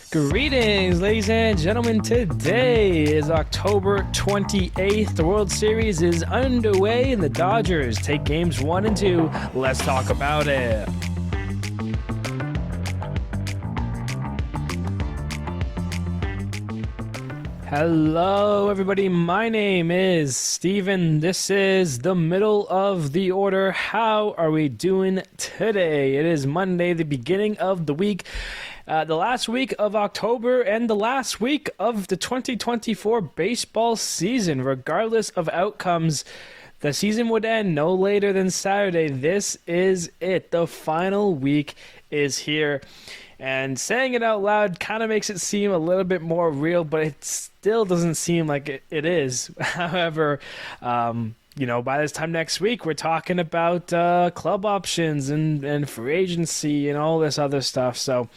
Greetings, ladies and gentlemen. Today is October 28th. The World Series is underway and the Dodgers take games 1 and 2. Let's talk about it. Hello, everybody. My name is Steven. This is the middle of the order. How are we doing today? It is Monday, the beginning of the week. The last week of October and the last week of the 2024 baseball season. Regardless of outcomes, the season would end no later than Saturday. This is it. The final week is here. And saying it out loud kind of makes it seem a little bit more real, but it still doesn't seem like it is. However, by this time next week, we're talking about club options and free agency and all this other stuff. So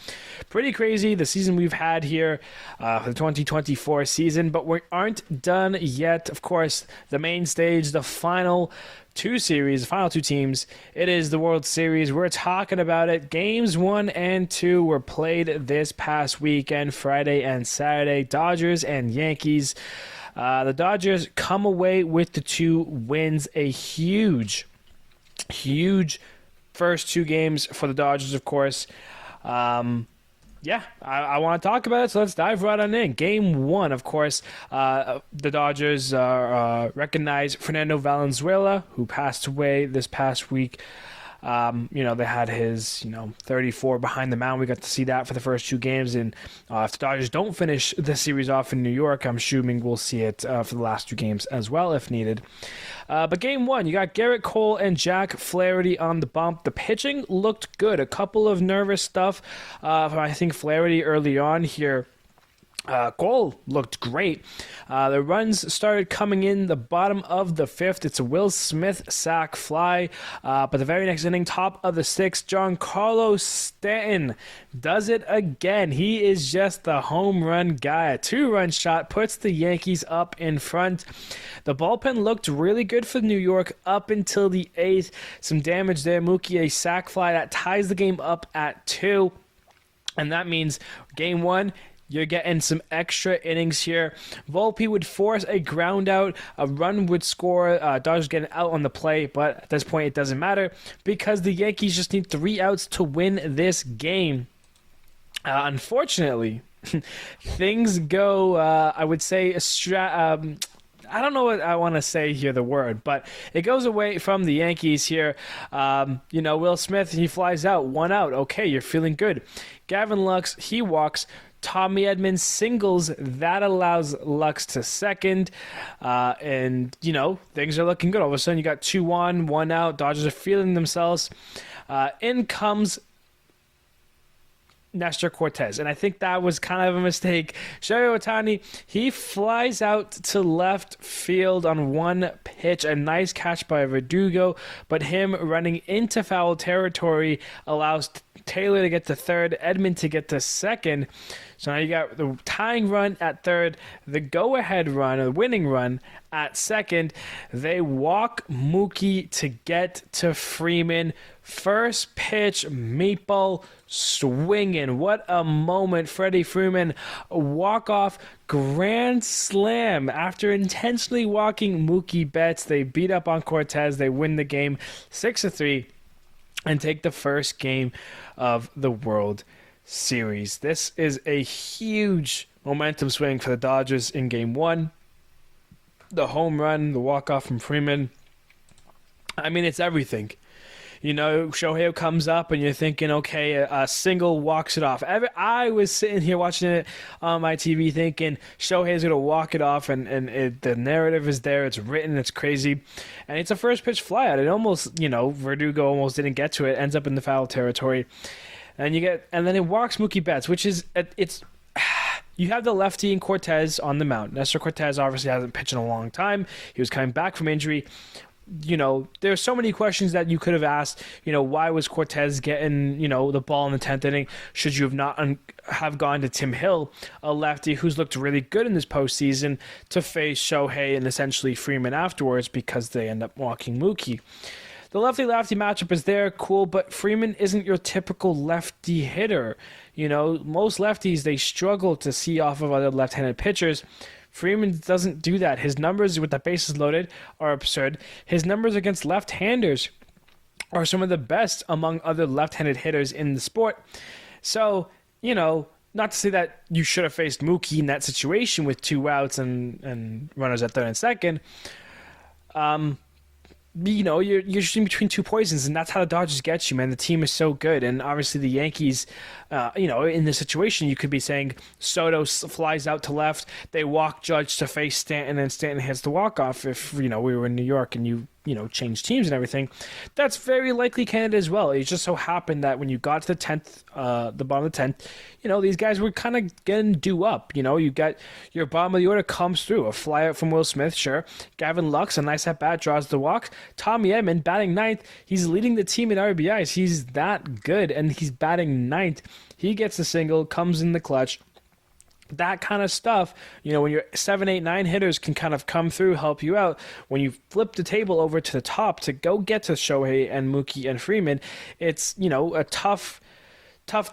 pretty crazy, the season we've had here for the 2024 season, but we aren't done yet. Of course, the main stage, the final two teams, it is the World Series. We're talking about it. Games 1 and 2 were played this past weekend, Friday and Saturday. Dodgers and Yankees. The Dodgers come away with the 2 wins. A huge first 2 games for the Dodgers, of course. I want to talk about it, so let's dive right on in. Game 1, of course, the Dodgers recognized Fernando Valenzuela, who passed away this past week. They had his, 34 behind the mound. We got to see that for the first 2 games. And if the Dodgers don't finish the series off in New York, I'm assuming we'll see it for the last 2 games as well if needed. But game 1, you got Garrett Cole and Jack Flaherty on the bump. The pitching looked good. A couple of nervous stuff from, I think, Flaherty early on here. Cole looked great. The runs started coming in the bottom of the 5th. It's a Will Smith sac fly. But the very next inning, top of the 6th, Giancarlo Stanton does it again. He is just the home run guy. A 2-run shot puts the Yankees up in front. The bullpen looked really good for New York up until the 8th. Some damage there. Mookie, a sac fly that ties the game up at 2. And that means game 1, you're getting some extra innings here. Volpe would force a ground out. A run would score. Dodgers getting out on the play, but at this point it doesn't matter because the Yankees just need 3 outs to win this game. Unfortunately, things go, I would say, I don't know what I want to say here, the word, but it goes away from the Yankees here. Will Smith, he flies out, 1 out. Okay, you're feeling good. Gavin Lux, he walks. Tommy Edman singles. That allows Lux to second. Things are looking good. All of a sudden, you got 2 on, 1 out. Dodgers are feeling themselves. In comes Nestor Cortez, and I think that was kind of a mistake. Shohei Ohtani, he flies out to left field on 1 pitch. A nice catch by Verdugo, but him running into foul territory allows Taylor to get to third, Edman to get to second. So now you got the tying run at third, the go-ahead run, or the winning run at second. They walk Mookie to get to Freeman. First pitch, Meatball swinging. What a moment. Freddie Freeman, a walk-off grand slam. After intentionally walking Mookie Betts, they beat up on Cortez. They win the game 6-3 and take the first game of the World Series. This is a huge momentum swing for the Dodgers in game 1. The home run, the walk-off from Freeman. I mean, it's everything. Shohei comes up and you're thinking, okay, a single walks it off. I was sitting here watching it on my TV thinking Shohei's going to walk it off, and the narrative is there. It's written. It's crazy. And it's a first pitch flyout. It almost, Verdugo almost didn't get to it. Ends up in the foul territory. And then it walks Mookie Betts, which is, you have the lefty and Cortez on the mound. Nestor Cortez obviously hasn't pitched in a long time. He was coming back from injury. There's so many questions that you could have asked. Why was Cortez getting, the ball in the 10th inning? Should you have not have gone to Tim Hill, a lefty who's looked really good in this postseason, to face Shohei and essentially Freeman afterwards because they end up walking Mookie? The lefty-lefty matchup is there, cool, but Freeman isn't your typical lefty hitter. Most lefties, they struggle to see off of other left-handed pitchers. Freeman doesn't do that. His numbers with the bases loaded are absurd. His numbers against left-handers are some of the best among other left-handed hitters in the sport. So, not to say that you should have faced Mookie in that situation with 2 outs and runners at third and second. You're shooting between 2 poisons, and that's how the Dodgers get you, man. The team is so good, and obviously the Yankees, in this situation, you could be saying Soto flies out to left, they walk Judge to face Stanton, and Stanton hits the walk-off if, we were in New York and you change teams and everything. That's very likely Canada as well. It just so happened that when you got to the 10th, the bottom of the 10th, these guys were kind of getting due up. You got your bottom of the order comes through. A fly out from Will Smith, sure. Gavin Lux, a nice at-bat, draws the walk. Tommy Edman, batting ninth. He's leading the team in RBIs. He's that good, and he's batting ninth. He gets a single, comes in the clutch. That kind of stuff, when your 7, 8, 9 hitters can kind of come through, help you out. When you flip the table over to the top to go get to Shohei and Mookie and Freeman, it's, a tough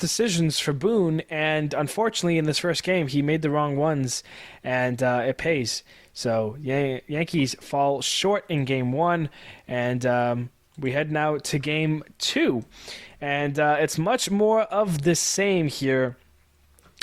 decisions for Boone. And unfortunately, in this first game, he made the wrong ones, and it pays. So Yankees fall short in game 1, and we head now to game 2. And it's much more of the same here.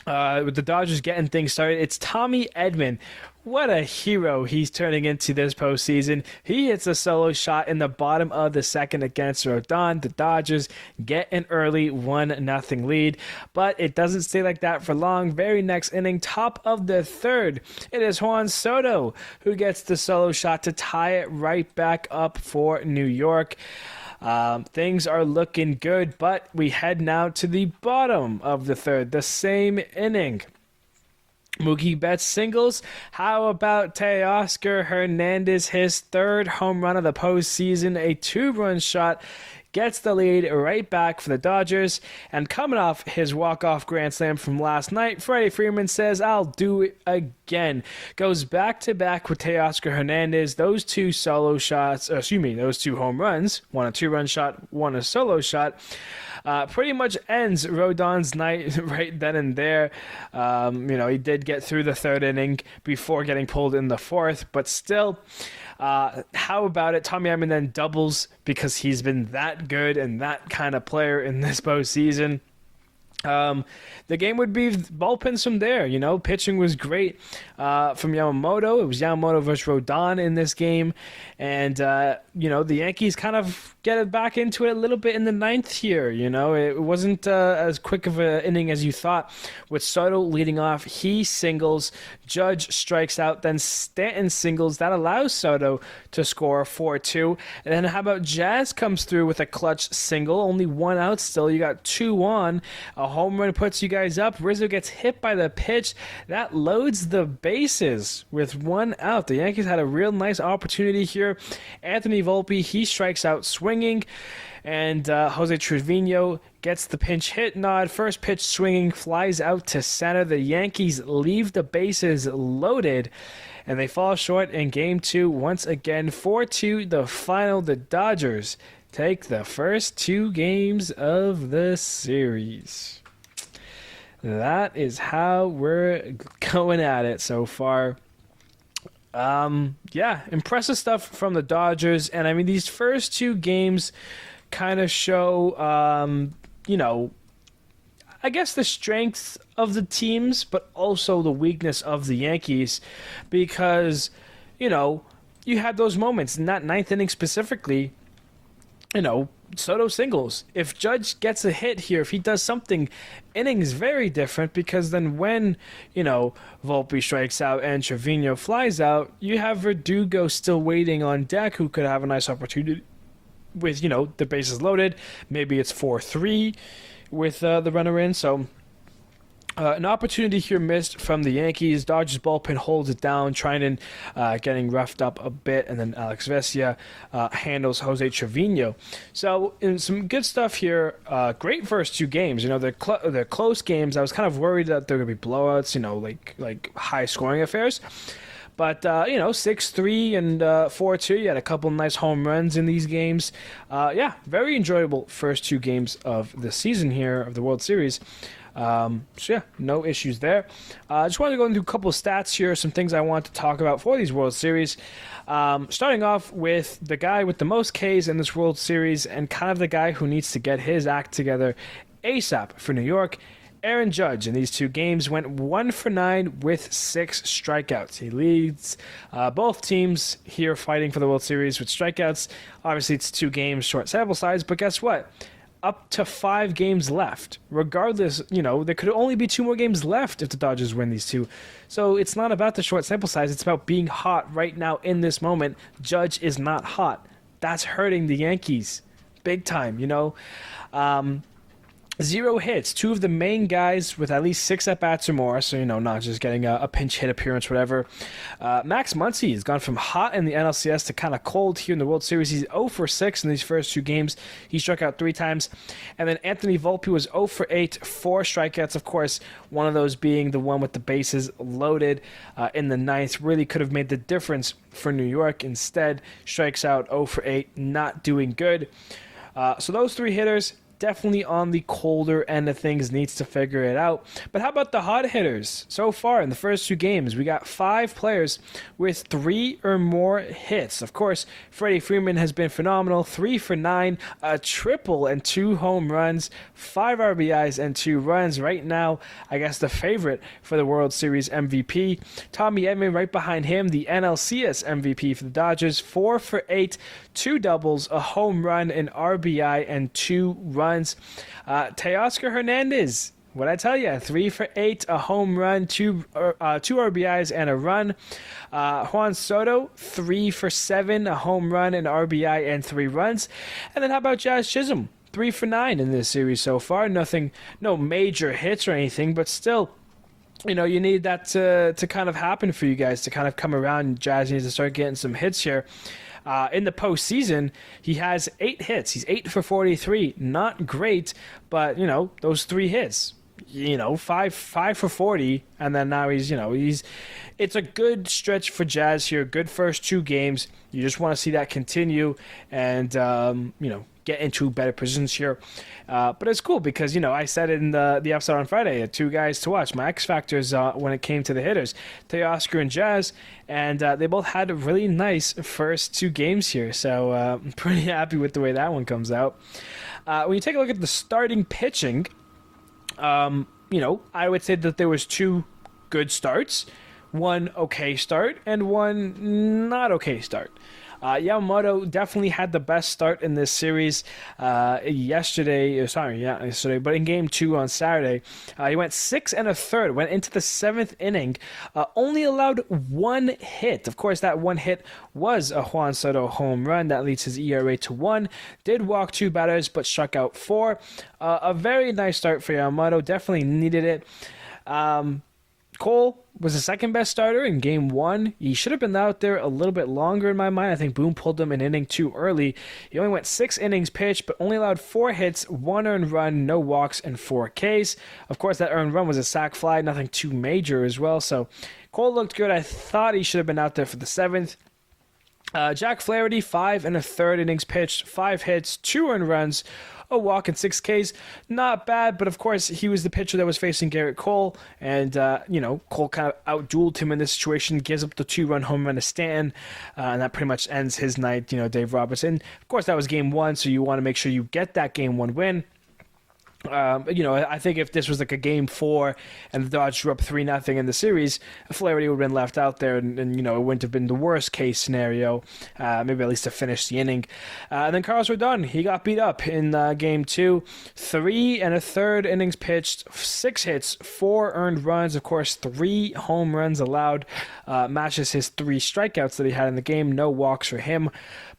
With the Dodgers getting things started, it's Tommy Edman. What a hero he's turning into this postseason. He hits a solo shot in the bottom of the second against Rodon. The Dodgers get an early 1-0 lead, but it doesn't stay like that for long. Very next inning, top of the third, it is Juan Soto who gets the solo shot to tie it right back up for New York. Things are looking good, but we head now to the bottom of the third, the same inning. Mookie Betts singles. How about Teoscar Hernandez, his 3rd home run of the postseason, a 2-run shot, gets the lead right back for the Dodgers. And coming off his walk-off grand slam from last night, Freddie Freeman says, "I'll do it again." Goes back-to-back with Teoscar Hernandez. Those 2 those 2 home runs, one a 2-run shot, one a solo shot, pretty much ends Rodon's night right then and there. He did get through the 3rd inning before getting pulled in the 4th, but still, how about it? Tommy Edman then doubles because he's been that good and that kind of player in this postseason. The game would be bullpens from there. Pitching was great from Yamamoto. It was Yamamoto versus Rodon in this game. And, the Yankees kind of get it back into it a little bit in the 9th here. It wasn't as quick of an inning as you thought. With Soto leading off, he singles, Judge strikes out, then Stanton singles. That allows Soto to score 4-2. And then how about Jazz comes through with a clutch single, only 1 out still. You got 2 on. A home run puts you guys up. Rizzo gets hit by the pitch. That loads the bases with 1 out. The Yankees had a real nice opportunity here. Anthony Volpe, he strikes out swinging. And Jose Trevino gets the pinch hit nod. First pitch swinging, flies out to center. The Yankees leave the bases loaded, and they fall short in game 2 once again. 4-2 the final. The Dodgers take the first 2 games of the series. That is how we're going at it so far. Impressive stuff from the Dodgers. And I mean, these first 2 games kind of show, I guess the strengths of the teams, but also the weakness of the Yankees, because, you had those moments in that 9th inning specifically, Soto singles. If Judge gets a hit here, if he does something, inning's very different, because then when, Volpe strikes out and Trevino flies out, you have Verdugo still waiting on deck who could have a nice opportunity with, the bases loaded. Maybe it's 4-3 with the runner in. So an opportunity here missed from the Yankees. Dodgers bullpen holds it down, trying to getting roughed up a bit, and then Alex Vesia handles Jose Trevino. So in some good stuff here. Great first 2 games. They're close games. I was kind of worried that they're going to be blowouts, like high scoring affairs. But, 6-3 and 4-2. You had a couple nice home runs in these games. Very enjoyable first 2 games of the season here, of the World Series. So yeah, no issues there. I just wanted to go into a couple of stats here, some things I want to talk about for these World Series. Starting off with the guy with the most Ks in this World Series and kind of the guy who needs to get his act together ASAP for New York. Aaron Judge in these two games went 1 for 9 with 6 strikeouts. He leads both teams here fighting for the World Series with strikeouts. Obviously, it's 2 games, short sample size, but guess what? Up to 5 games left. Regardless, there could only be 2 more games left if the Dodgers win these 2. So it's not about the short sample size. It's about being hot right now in this moment. Judge is not hot. That's hurting the Yankees big time, 0 hits. 2 of the main guys with at least 6 at-bats or more, so, not just getting a pinch hit appearance, whatever. Max Muncy has gone from hot in the NLCS to kind of cold here in the World Series. He's 0 for 6 in these first 2 games. He struck out 3 times. And then Anthony Volpe was 0 for 8, 4 strikeouts. Of course, one of those being the one with the bases loaded in the 9th. Really could have made the difference for New York. Instead, strikes out 0 for 8, not doing good. So those 3 hitters, definitely on the colder end of things, needs to figure it out. But how about the hot hitters? So far in the first 2 games, we got 5 players with 3 or more hits. Of course, Freddie Freeman has been phenomenal. 3 for 9, a triple and 2 home runs, 5 RBIs and 2 runs. Right now, I guess the favorite for the World Series MVP. Tommy Edman right behind him, the NLCS MVP for the Dodgers. 4 for 8, 2 doubles, a home run, an RBI, and 2 runs. Teoscar Hernandez, what I tell you, 3 for 8, a home run, 2 RBIs, and a run. Juan Soto, 3 for 7, a home run, an RBI, and 3 runs. And then how about Jazz Chisholm? 3 for 9 in this series so far. No major hits or anything, but still, you need that to kind of happen for you guys to kind of come around. Jazz needs to start getting some hits here. In the postseason, he has 8 hits. He's 8 for 43. Not great, but, those 3 hits. 5 for 40, and then now it's a good stretch for Jazz here. Good first 2 games. You just want to see that continue and, get into better positions here. But it's cool because, I said in the episode on Friday, 2 guys to watch. My X factors when it came to the hitters, Teoscar and Jazz, and they both had really nice first 2 games here. So I'm pretty happy with the way that one comes out. When you take a look at the starting pitching, I would say that there was 2 good starts, 1 okay start, and 1 not okay start. Yamamoto definitely had the best start in this series yesterday, but in game 2 on Saturday, he went 6 1/3, went into the 7th inning, only allowed 1 hit. Of course, that 1 hit was a Juan Soto home run that leads his ERA to 1. Did walk 2 batters, but struck out 4. A very nice start for Yamamoto, definitely needed it. Cole was the second best starter in game 1. He should have been out there a little bit longer in my mind. I think Boone pulled him an inning too early. He only went 6 innings pitched, but only allowed 4 hits, 1 earned run, no walks, and 4 Ks. Of course, that earned run was a sac fly, nothing too major as well. So Cole looked good. I thought he should have been out there for the 7th. Jack Flaherty, 5 1/3 innings pitched, 5 hits, 2 earned runs, a walk, and 6 Ks. Not bad, but of course, he was the pitcher that was facing Garrett Cole, and, Cole kind of outdueled him in this situation, gives up the 2-run home run to Stanton, and that pretty much ends his night, Dave Robertson. Of course, that was game 1, so you want to make sure you get that game 1 win. I think if this was like a game 4 and the Dodgers were up 3-0 in the series, Flaherty would have been left out there and it wouldn't have been the worst case scenario, maybe at least to finish the inning. And then Carlos Rodon, he got beat up in game 2, 3 1/3 innings pitched, 6 hits, 4 earned runs, of course 3 home runs allowed, matches his 3 strikeouts that he had in the game, no walks for him.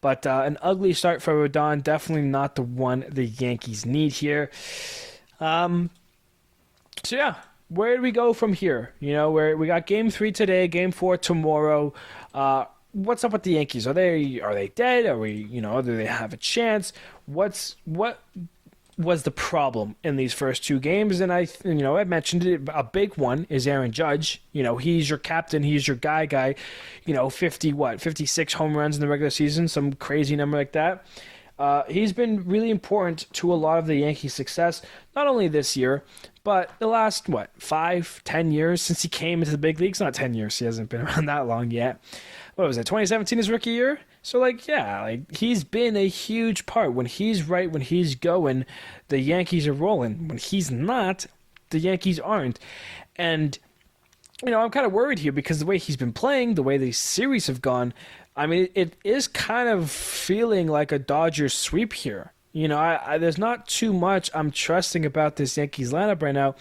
But an ugly start for Rodon, definitely not the one the Yankees need here. So yeah, where do we go from here? Where we got game 3 today, game 4 tomorrow. What's up with the Yankees? Are they dead? Do they have a chance? What was the problem in these first 2 games? And I mentioned it. A big one is Aaron Judge. He's your captain. He's your guy. 56 home runs in the regular season, some crazy number like that. He's been really important to a lot of the Yankees' success, not only this year, But the last, 5, 10 years since he came into the big leagues? Not 10 years. He hasn't been around that long yet. What was it? 2017 his rookie year? So, he's been a huge part. When he's right, when he's going, the Yankees are rolling. When he's not, the Yankees aren't. And, I'm kind of worried here because the way he's been playing, the way these series have gone, I mean, it is kind of feeling like a Dodgers sweep here. There's not too much I'm trusting about this Yankees lineup right now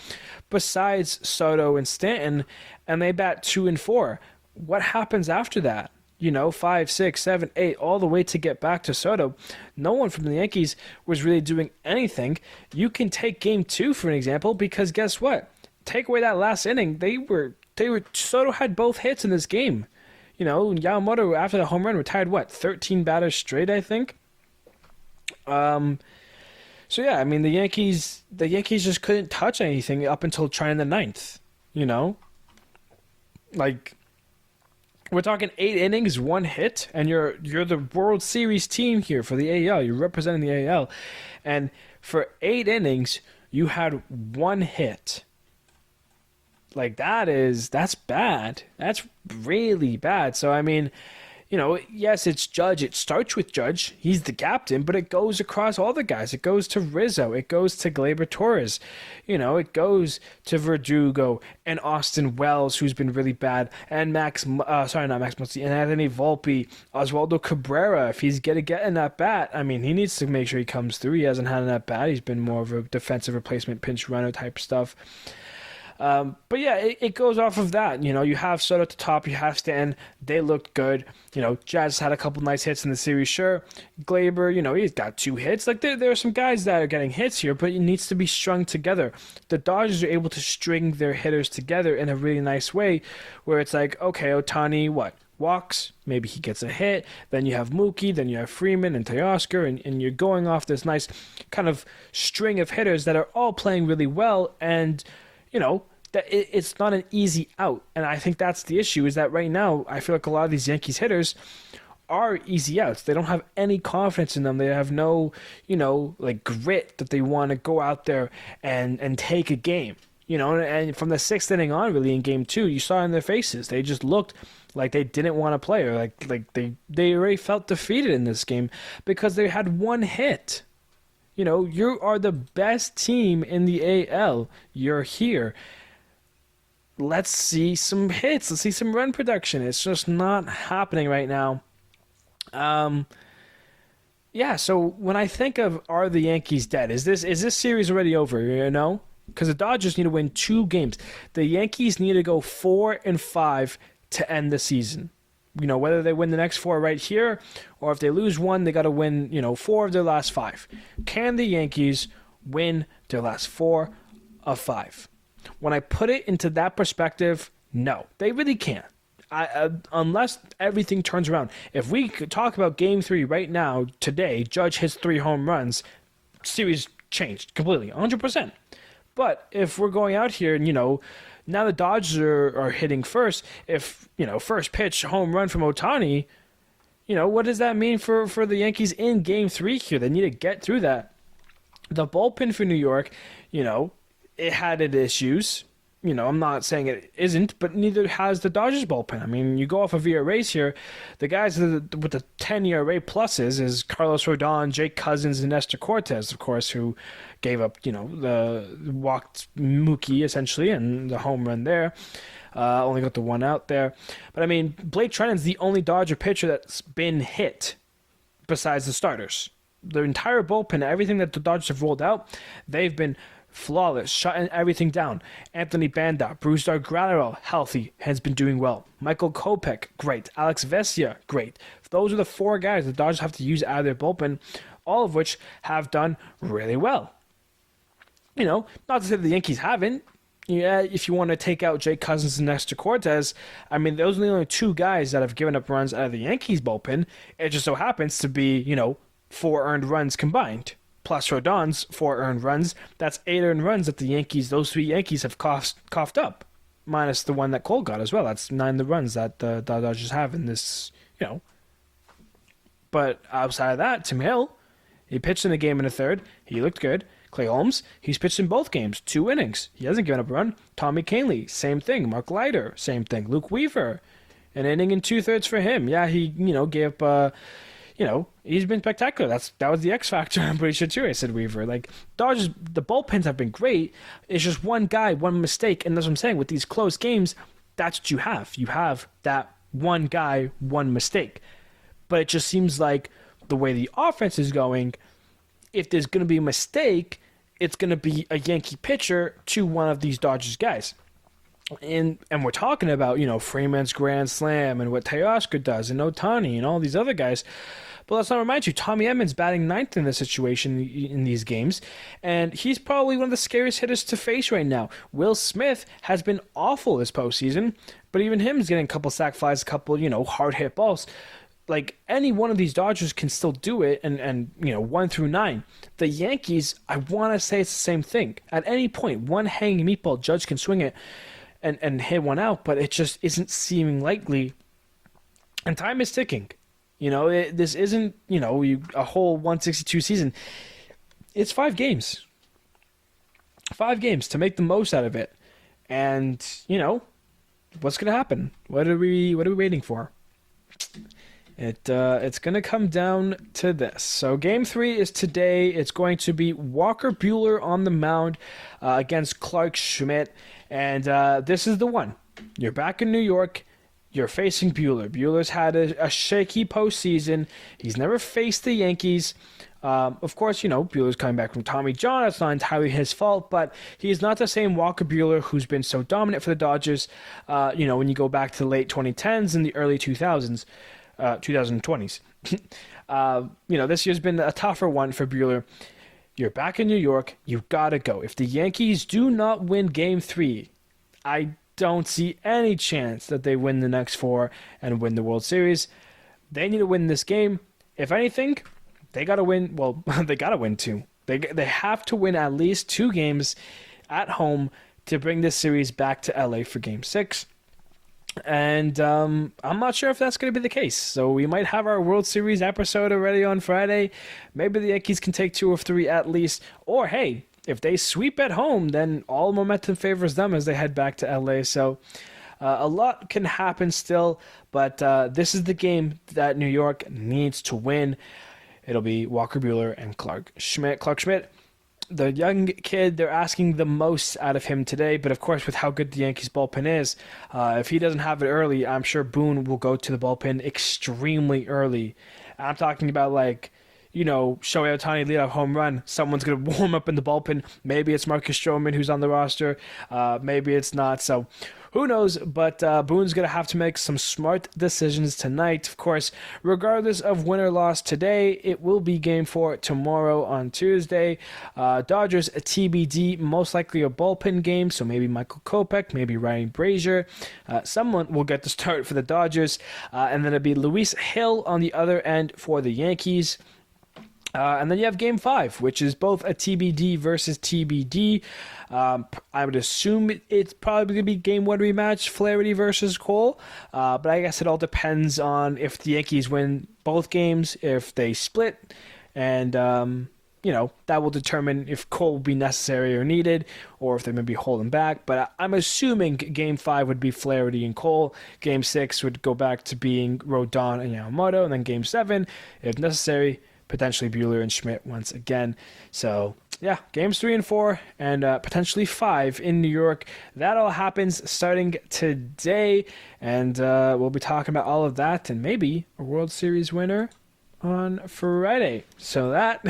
besides Soto and Stanton, and they bat 2 and 4. What happens after that? 5, 6, 7, 8, all the way to get back to Soto. No one from the Yankees was really doing anything. You can take game 2, for an example, because guess what? Take away that last inning, Soto had both hits in this game. Yamamoto, after the home run, retired 13 batters straight, I think. So yeah, I mean the Yankees just couldn't touch anything up until trying the ninth. We're talking 8 innings, 1 hit, and you're the World Series team here for the AL. You're representing the AL, and for 8 innings you had 1 hit. That's bad. That's really bad. So I mean, yes, it's Judge. It starts with Judge. He's the captain, but it goes across all the guys. It goes to Rizzo. It goes to Gleyber Torres. It goes to Verdugo and Austin Wells, who's been really bad, and not Max Muncy, and Anthony Volpe, Oswaldo Cabrera. If he's going to get in that bat, I mean, he needs to make sure he comes through. He hasn't had in that bat. He's been more of a defensive replacement, pinch runner type stuff. But yeah, it goes off of that. You have Soto at the top, you have Stanton. They looked good. Jazz had a couple nice hits in the series, sure. Gleyber, he's got 2 hits. There are some guys that are getting hits here, but it needs to be strung together. The Dodgers are able to string their hitters together in a really nice way, where it's like, okay, Ohtani, walks, maybe he gets a hit, then you have Mookie, then you have Freeman and Teoscar, and you're going off this nice kind of string of hitters that are all playing really well, and that it's not an easy out. And I think that's the issue, is that right now, I feel like a lot of these Yankees hitters are easy outs. They don't have any confidence in them. They have no, grit that they want to go out there and take a game. And from the 6th inning on, really, in game 2, you saw in their faces, they just looked like they didn't want to play, or like they already felt defeated in this game because they had 1 hit. You are the best team in the AL. You're here. Let's see some hits. Let's see some run production. It's just not happening right now. So when I think of, are the Yankees dead? Is this series already over, Because the Dodgers need to win 2 games. The Yankees need to go 4-5 to end the season. Whether they win the next 4 right here, or if they lose 1, they got to win, 4 of their last 5. Can the Yankees win their last 4 of 5? When I put it into that perspective, no, they really can't. Unless everything turns around. If we could talk about Game 3 right now, today, Judge hits 3 home runs, series changed completely, 100%. But if we're going out here and, now the Dodgers are hitting first. If, first pitch home run from Ohtani, what does that mean for the Yankees in Game 3 here? They need to get through that. The bullpen for New York, it had its issues. I'm not saying it isn't, but neither has the Dodgers bullpen. I mean, you go off of ERAs here. The guys with the 10 ERA pluses is Carlos Rodon, Jake Cousins, and Nestor Cortez, of course, who gave up, the walked Mookie essentially and the home run there. Only got the 1 out there. But I mean, Blake Treinen's the only Dodger pitcher that's been hit besides the starters. The entire bullpen, everything that the Dodgers have rolled out, they've been flawless, shutting everything down. Anthony Banda, Brusdar Graterol, healthy, has been doing well. Michael Kopech, great. Alex Vesia, great. Those are the 4 guys the Dodgers have to use out of their bullpen, all of which have done really well. Not to say that the Yankees haven't. Yeah, if you want to take out Jake Cousins and Nestor Cortez, I mean, those are the only 2 guys that have given up runs out of the Yankees bullpen. It just so happens to be, 4 earned runs combined. Plus Rodon's 4 earned runs. That's 8 earned runs that those 3 Yankees have coughed up. Minus the one that Cole got as well. That's 9 the runs that the Dodgers have in this, But outside of that, Tim Hill, he pitched in the game in the 3rd. He looked good. Clay Holmes, he's pitched in both games, 2 innings. He hasn't given up a run. Tommy Kahnle, same thing. Mark Leiter, same thing. Luke Weaver, an inning and 2/3 for him. Yeah, he, gave up, he's been spectacular. That was the X factor, I'm pretty sure, too. I said Weaver. Like, Dodgers, the bullpens have been great. It's just one guy, one mistake. And that's what I'm saying. With these close games, that's what you have. You have that one guy, one mistake. But it just seems like the way the offense is going, if there's going to be a mistake, it's going to be a Yankee pitcher to one of these Dodgers guys. And we're talking about, Freeman's grand slam and what Teoscar does and Ohtani and all these other guys. But let's not remind you, Tommy Edmonds batting ninth in this situation in these games, and he's probably one of the scariest hitters to face right now. Will Smith has been awful this postseason, but even him is getting a couple sac flies, a couple, hard hit balls. Like, any one of these Dodgers can still do it, and 1 through 9. The Yankees, I want to say it's the same thing. At any point, one hanging meatball, Judge can swing it and hit one out, but it just isn't seeming likely. And time is ticking. This isn't, a whole 162 season. It's 5 games. 5 games to make the most out of it. And, what's going to happen? What are we waiting for? It's going to come down to this. So Game 3 is today. It's going to be Walker Buehler on the mound against Clark Schmidt. And this is the one. You're back in New York. You're facing Buehler. Buehler's had a shaky postseason. He's never faced the Yankees. Of course, Buehler's coming back from Tommy John. That's not entirely his fault, but he's not the same Walker Buehler who's been so dominant for the Dodgers, when you go back to the late 2010s and the early 2000s. 2020s. This year's been a tougher one for Buehler. You're back in New York. You've got to go. If the Yankees do not win Game 3, I don't see any chance that they win the next 4 and win the World Series. They need to win this game. If anything, they got to win. Well, they got to win 2. They have to win at least 2 games at home to bring this series back to LA for Game 6. And I'm not sure if that's going to be the case. So we might have our World Series episode already on Friday. Maybe the Yankees can take 2 of 3 at least. Or, hey, if they sweep at home, then all momentum favors them as they head back to LA. So a lot can happen still. But this is the game that New York needs to win. It'll be Walker Buehler and Clark Schmidt. Clark Schmidt, the young kid, they're asking the most out of him today, but of course with how good the Yankees bullpen is, if he doesn't have it early, I'm sure Boone will go to the bullpen extremely early. I'm talking about Shohei Ohtani leadoff home run, someone's going to warm up in the bullpen. Maybe it's Marcus Stroman who's on the roster, maybe it's not, so who knows, but Boone's going to have to make some smart decisions tonight. Of course, regardless of win or loss today, it will be Game 4 tomorrow on Tuesday. Dodgers, a TBD, most likely a bullpen game, so maybe Michael Kopech, maybe Ryan Brazier. Someone will get the start for the Dodgers, and then it'll be Luis Hill on the other end for the Yankees. And then you have Game 5, which is both a TBD versus TBD. I would assume it's probably going to be Game 1 rematch, Flaherty versus Cole. But I guess it all depends on if the Yankees win both games, if they split, and, that will determine if Cole will be necessary or needed, or if they may be holding back. But I'm assuming Game 5 would be Flaherty and Cole. Game 6 would go back to being Rodon and Yamamoto. And then Game 7, if necessary, potentially Buehler and Schmidt once again. So, yeah, Games 3 and 4 and potentially 5 in New York. That all happens starting today, and we'll be talking about all of that and maybe a World Series winner on Friday. So that,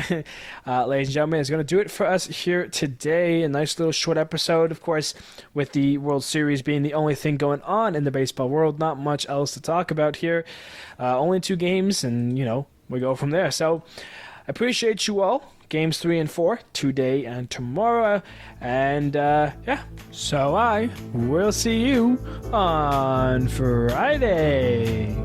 ladies and gentlemen, is going to do it for us here today. A nice little short episode, of course, with the World Series being the only thing going on in the baseball world. Not much else to talk about here. Only 2 games, and, we go from there. So I appreciate you all. Games 3 and 4 today and tomorrow. And so I will see you on Friday.